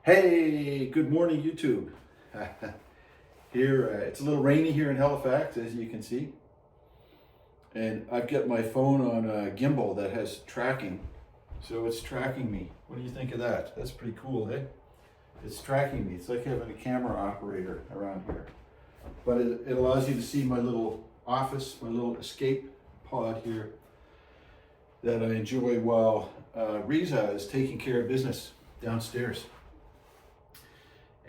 Hey, good morning, YouTube. Here, it's a little rainy here in Halifax, as you can see. And I've got my phone on a gimbal that has tracking. So it's tracking me. What do you think of that? That's pretty cool, eh? It's tracking me. It's like having a camera operator around here. But it allows you to see my little office, my little escape pod here that I enjoy while Riza is taking care of business downstairs.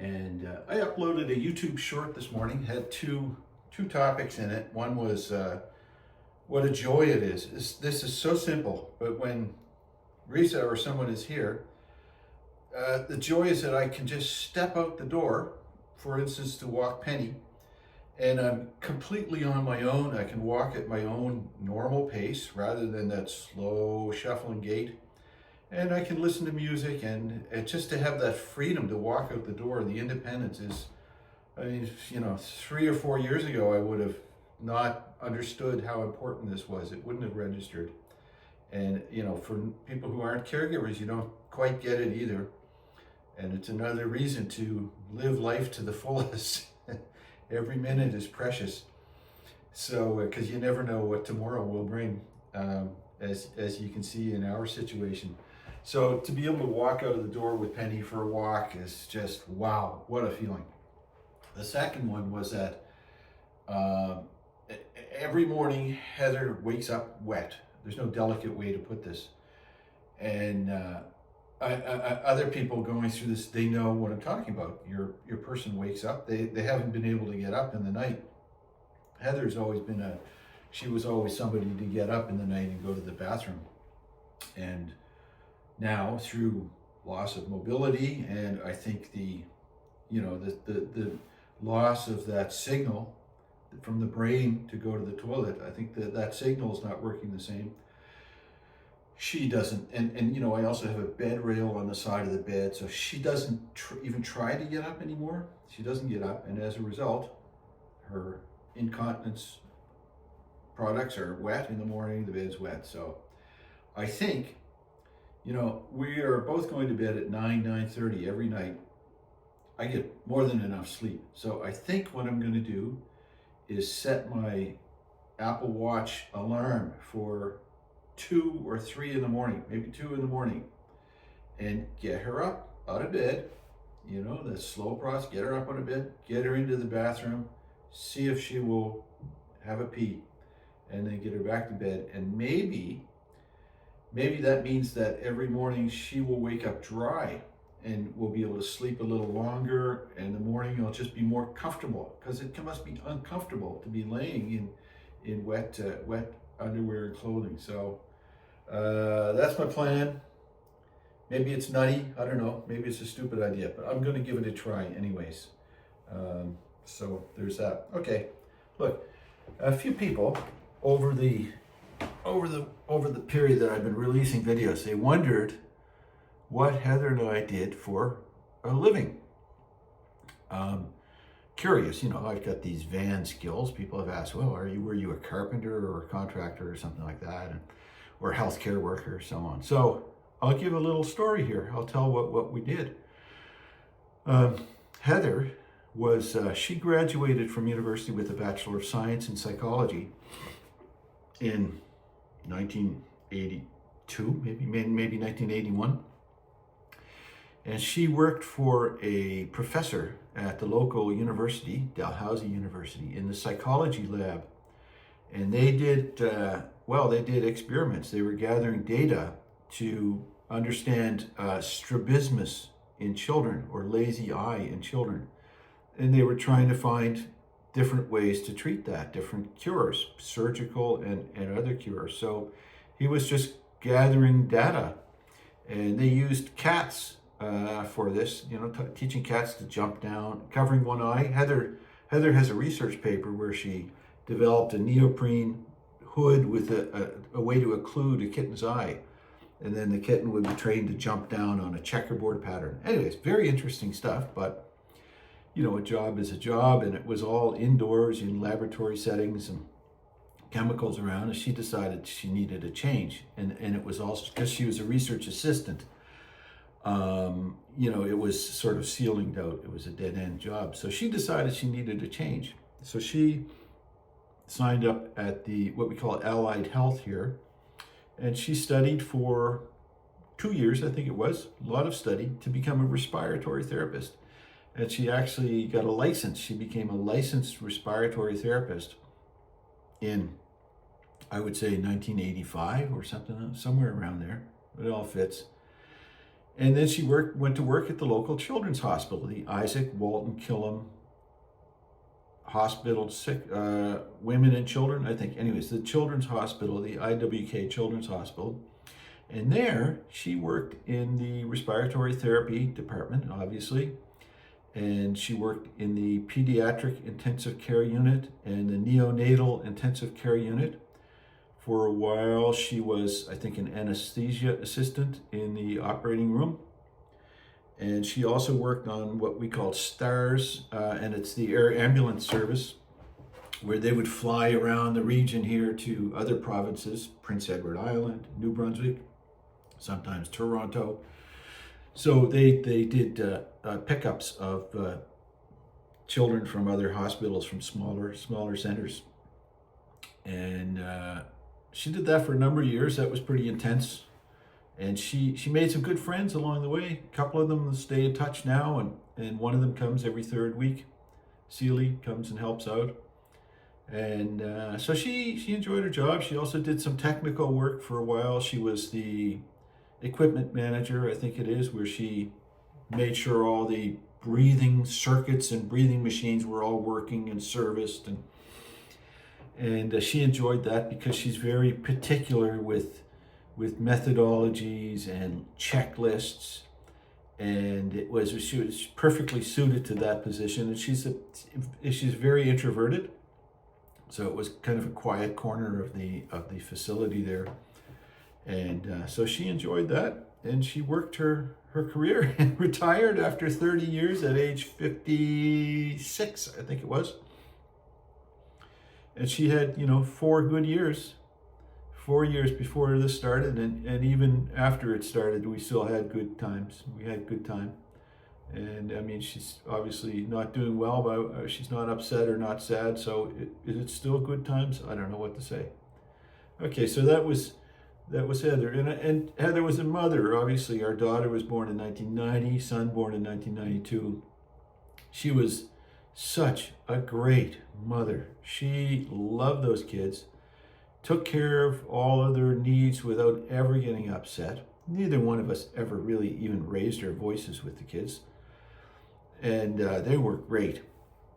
And I uploaded a YouTube short this morning, had two topics in it. One was what a joy it is. This is so simple, but when Riza or someone is here, the joy is that I can just step out the door, for instance, to walk Penny, and I'm completely on my own. I can walk at my own normal pace rather than that slow shuffling gait. And I can listen to music, and just to have that freedom to walk out the door, the independence is, I mean, 3 or 4 years ago, I would have not understood how important this was. It wouldn't have registered. And, for people who aren't caregivers, you don't quite get it either. And it's another reason to live life to the fullest. Every minute is precious. So, because you never know what tomorrow will bring, as you can see in our situation. So to be able to walk out of the door with Penny for a walk is just, wow, what a feeling. The second one was that every morning Heather wakes up wet. There's no delicate way to put this. And other people going through this, they know what I'm talking about. Your person wakes up, they haven't been able to get up in the night. Heather's always been she was always somebody to get up in the night and go to the bathroom. And now, through loss of mobility, and I think the loss of that signal from the brain to go to the toilet, I think that signal is not working the same. She doesn't, and I also have a bed rail on the side of the bed, so she doesn't even try to get up anymore. She doesn't get up, and as a result, her incontinence products are wet in the morning, the bed's wet. So I think, we are both going to bed at 9:30 every night. I get more than enough sleep. So I think what I'm going to do is set my Apple Watch alarm for 2 or 3 in the morning, maybe 2 in the morning, and get her up out of bed. The slow process, get her up out of bed, get her into the bathroom, see if she will have a pee, and then get her back to bed. And maybe that means that every morning she will wake up dry and will be able to sleep a little longer, and the morning will just be more comfortable, because it must be uncomfortable to be laying in wet underwear and clothing. So that's my plan. Maybe it's nutty, I don't know, maybe it's a stupid idea, but I'm going to give it a try anyways. So there's that. Okay, look, a few people over the period that I've been releasing videos, they wondered what Heather and I did for a living. Curious, I've got these van skills. People have asked, well, were you a carpenter or a contractor or something like that, or a healthcare worker or so on. So I'll give a little story here. I'll tell what we did. Heather was, she graduated from university with a Bachelor of Science in Psychology in 1982, maybe 1981. And she worked for a professor at the local university, Dalhousie University, in the psychology lab. And they did experiments. They were gathering data to understand strabismus in children, or lazy eye in children. And they were trying to find different ways to treat that, different cures, surgical and other cures. So he was just gathering data, and they used cats for this, teaching cats to jump down, covering one eye. Heather has a research paper where she developed a neoprene hood with a way to occlude a kitten's eye, and then the kitten would be trained to jump down on a checkerboard pattern. Anyways, very interesting stuff, but a job is a job, and it was all indoors in laboratory settings and chemicals around, and she decided she needed a change. And it was also because she was a research assistant. it was sort of ceilinged out. It was a dead end job. So she decided she needed a change. So she signed up at the what we call Allied Health here, and she studied for 2 years, I think it was, a lot of study, to become a respiratory therapist. And she actually got a license. She became a licensed respiratory therapist in, I would say, 1985 or something, somewhere around there. It all fits. And then she went to work at the local children's hospital, the Isaac Walton Killam Hospital, sick women and children, I think. Anyways, the children's hospital, the IWK Children's Hospital. And there she worked in the respiratory therapy department, obviously. And she worked in the pediatric intensive care unit and the neonatal intensive care unit. For a while, she was, I think, an anesthesia assistant in the operating room. And she also worked on what we call STARS, and it's the air ambulance service, where they would fly around the region here to other provinces, Prince Edward Island, New Brunswick, sometimes Toronto. So they did pickups of children from other hospitals, from smaller centers. And she did that for a number of years. That was pretty intense. And she made some good friends along the way. A couple of them stay in touch now, and one of them comes every third week. Celie comes and helps out. And so she enjoyed her job. She also did some technical work for a while. She was the equipment manager, I think it is, where she made sure all the breathing circuits and breathing machines were all working and serviced. And she enjoyed that because she's very particular with methodologies and checklists, and she was perfectly suited to that position. And she's very introverted, so it was kind of a quiet corner of the facility there. And so she enjoyed that, and she worked her career and retired after 30 years at age 56, I think it was. And she had 4 good years. 4 years before this started, and even after it started, we still had good times. We had good time. And I mean, she's obviously not doing well, but she's not upset or not sad. So is it still good times? I don't know what to say. Okay, so that was Heather. And Heather was a mother. Obviously, our daughter was born in 1990, son born in 1992. She was such a great mother. She loved those kids, took care of all of their needs without ever getting upset. Neither one of us ever really even raised our voices with the kids. And they were great.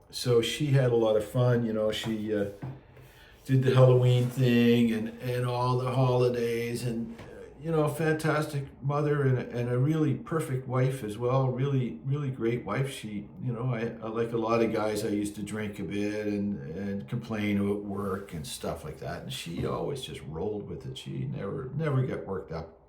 So she had a lot of fun. She did the Halloween thing and all the holidays, and fantastic mother and a really perfect wife as well. Really, really great wife. She, I like a lot of guys, I used to drink a bit and complain about work and stuff like that. And she always just rolled with it. She never got worked up.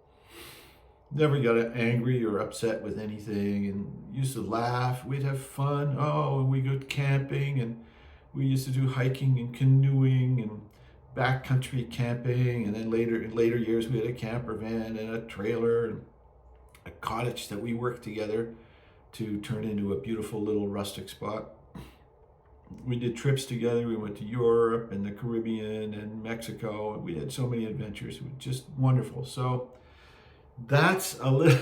Never got angry or upset with anything, and used to laugh. We'd have fun. Oh, we go camping, and we used to do hiking and canoeing and backcountry camping, and then in later years we had a camper van and a trailer and a cottage that we worked together to turn into a beautiful little rustic spot. We did trips together. We went to Europe and the Caribbean and Mexico, and we had so many adventures. It was just wonderful. So that's a little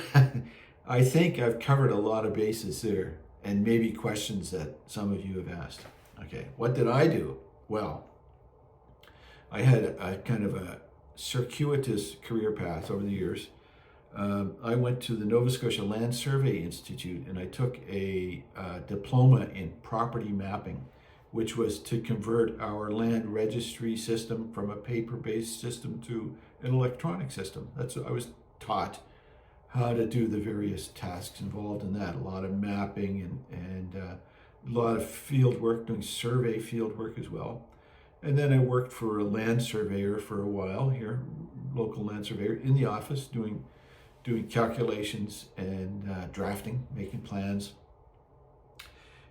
I think I've covered a lot of bases there, and maybe questions that some of you have asked. Okay, what did I do? Well, I had a kind of a circuitous career path over the years. I went to the Nova Scotia Land Survey Institute, and I took a diploma in property mapping, which was to convert our land registry system from a paper-based system to an electronic system. That's what I was taught, how to do the various tasks involved in that. A lot of mapping and a lot of field work, doing survey field work as well. And then I worked for a land surveyor for a while here, local land surveyor, in the office doing calculations and drafting, making plans.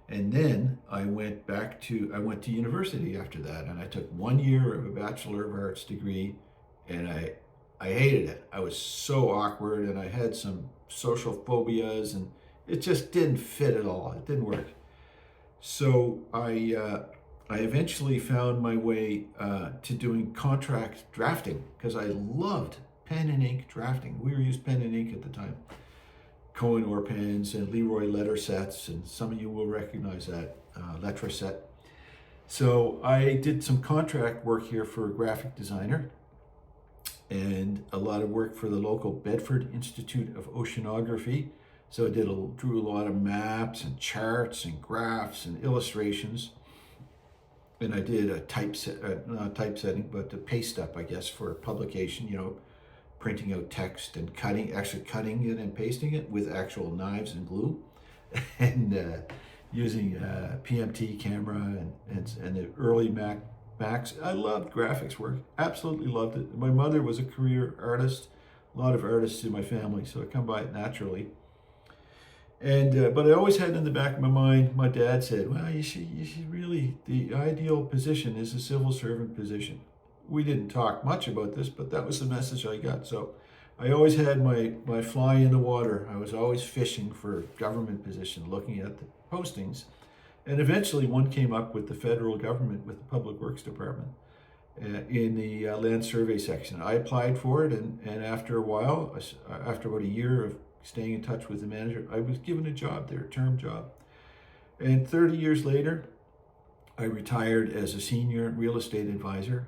And then I went to university after that, and I took 1 year of a Bachelor of Arts degree, and I hated it. I was so awkward, and I had some social phobias, and it just didn't fit at all. It didn't work. So I eventually found my way to doing contract drafting because I loved pen and ink drafting. We were using pen and ink at the time. Kohinoor pens and Leroy letter sets, and some of you will recognize that letter set. So I did some contract work here for a graphic designer and a lot of work for the local Bedford Institute of Oceanography. So I drew a lot of maps and charts and graphs and illustrations. And I did a not typesetting, but a paste up, I guess, for publication, printing out text and cutting it and pasting it with actual knives and glue, and using PMT camera and the early Macs. I loved graphics work, absolutely loved it. My mother was a career artist, a lot of artists in my family, so I come by it naturally. And but I always had in the back of my mind, my dad said, well, you should really, the ideal position is a civil servant position. We didn't talk much about this, but that was the message I got. So I always had my fly in the water. I was always fishing for government position, looking at the postings. And eventually one came up with the federal government, with the Public Works Department in the land survey section. I applied for it, and after a while, after about a year of staying in touch with the manager, I was given a job there, a term job. And 30 years later, I retired as a senior real estate advisor.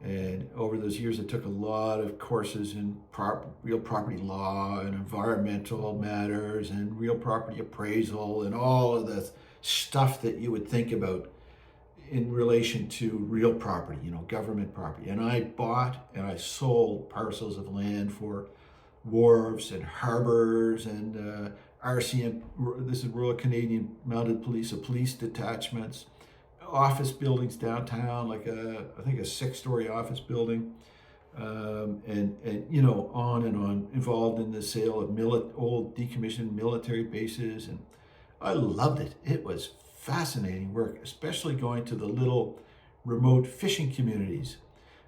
And over those years, I took a lot of courses in real property law and environmental matters and real property appraisal and all of the stuff that you would think about in relation to real property, government property. And I bought and I sold parcels of land for wharves and harbors and RCM, this is Royal Canadian Mounted Police, police detachments, office buildings downtown, like I think a 6-story office building, and on and on, involved in the sale of old decommissioned military bases. And I loved it. It was fascinating work, especially going to the little remote fishing communities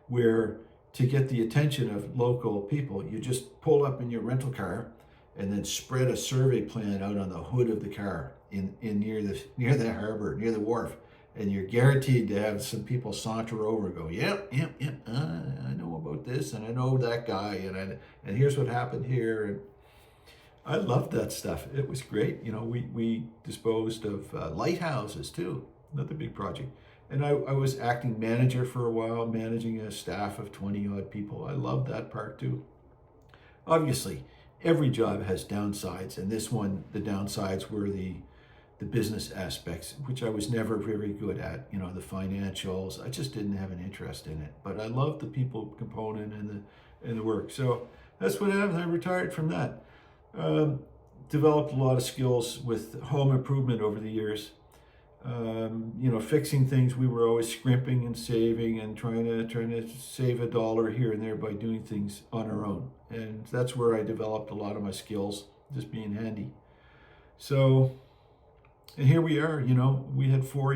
where, to get the attention of local people, you just pull up in your rental car and then spread a survey plan out on the hood of the car in near the harbor, near the wharf, and you're guaranteed to have some people saunter over and go, yep, I know about this, and I know that guy, and here's what happened here. And I loved that stuff. It was great. We disposed of lighthouses too, another big project. And I was acting manager for a while, managing a staff of 20-odd people. I loved that part too. Obviously, every job has downsides, and this one, the downsides were the business aspects, which I was never very good at. The financials, I just didn't have an interest in it. But I loved the people component and the work. So that's what happened. I retired from that. Developed a lot of skills with home improvement over the years. Fixing things. We were always scrimping and saving and trying to save a dollar here and there by doing things on our own. And that's where I developed a lot of my skills, just being handy. So, and here we are, we had 4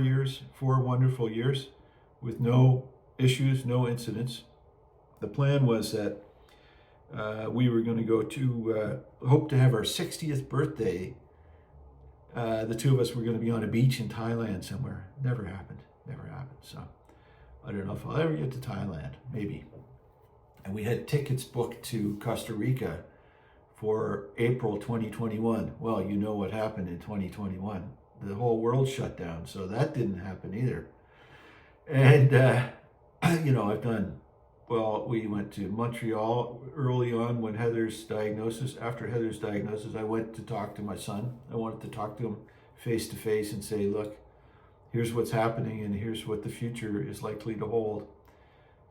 wonderful years with no issues, no incidents. The plan was that we were going to go to, hope to have our 60th birthday. The two of us were going to be on a beach in Thailand somewhere. Never happened. So I don't know if I'll ever get to Thailand, maybe. And we had tickets booked to Costa Rica for April 2021. Well, you know what happened in 2021. The whole world shut down, so that didn't happen either. And, I've done, we went to Montreal early on when after Heather's diagnosis, I went to talk to my son. I wanted to talk to him face to face and say, look, here's what's happening and here's what the future is likely to hold.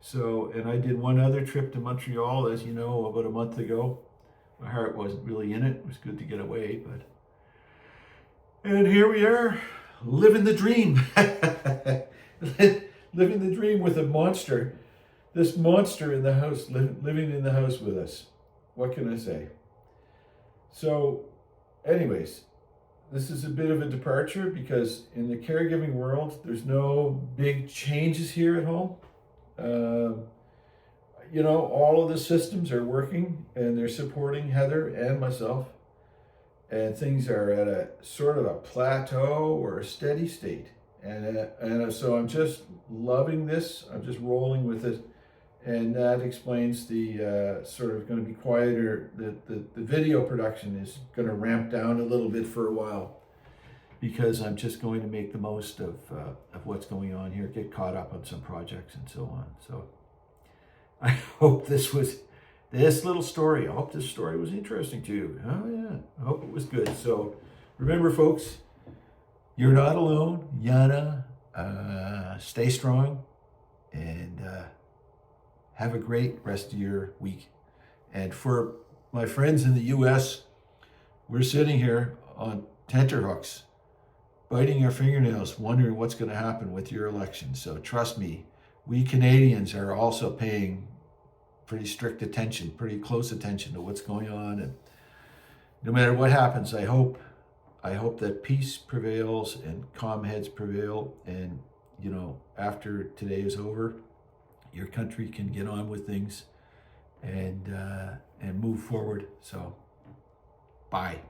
So, and I did one other trip to Montreal, as you know, about a month ago. My heart wasn't really in it. It was good to get away, and here we are, living the dream. Living the dream with a monster. This monster in the house, living in the house with us. What can I say? So, anyways, this is a bit of a departure because in the caregiving world, there's no big changes here at home. All of the systems are working and they're supporting Heather and myself. and things are at a sort of a plateau or a steady state. And so I'm just loving this. I'm just rolling with it. And that explains the sort of going to be quieter. The video production is going to ramp down a little bit for a while, because I'm just going to make the most of what's going on here, get caught up on some projects and so on. So I hope this little story, I hope this story was interesting to you. Oh yeah, I hope it was good. So remember, folks, you're not alone. YANA, stay strong, and have a great rest of your week. And for my friends in the US, we're sitting here on tenterhooks, biting our fingernails, wondering what's going to happen with your election. So trust me, we Canadians are also paying pretty strict attention, pretty close attention to what's going on. And no matter what happens, I hope that peace prevails and calm heads prevail. And, after today is over, your country can get on with things and move forward. So, bye.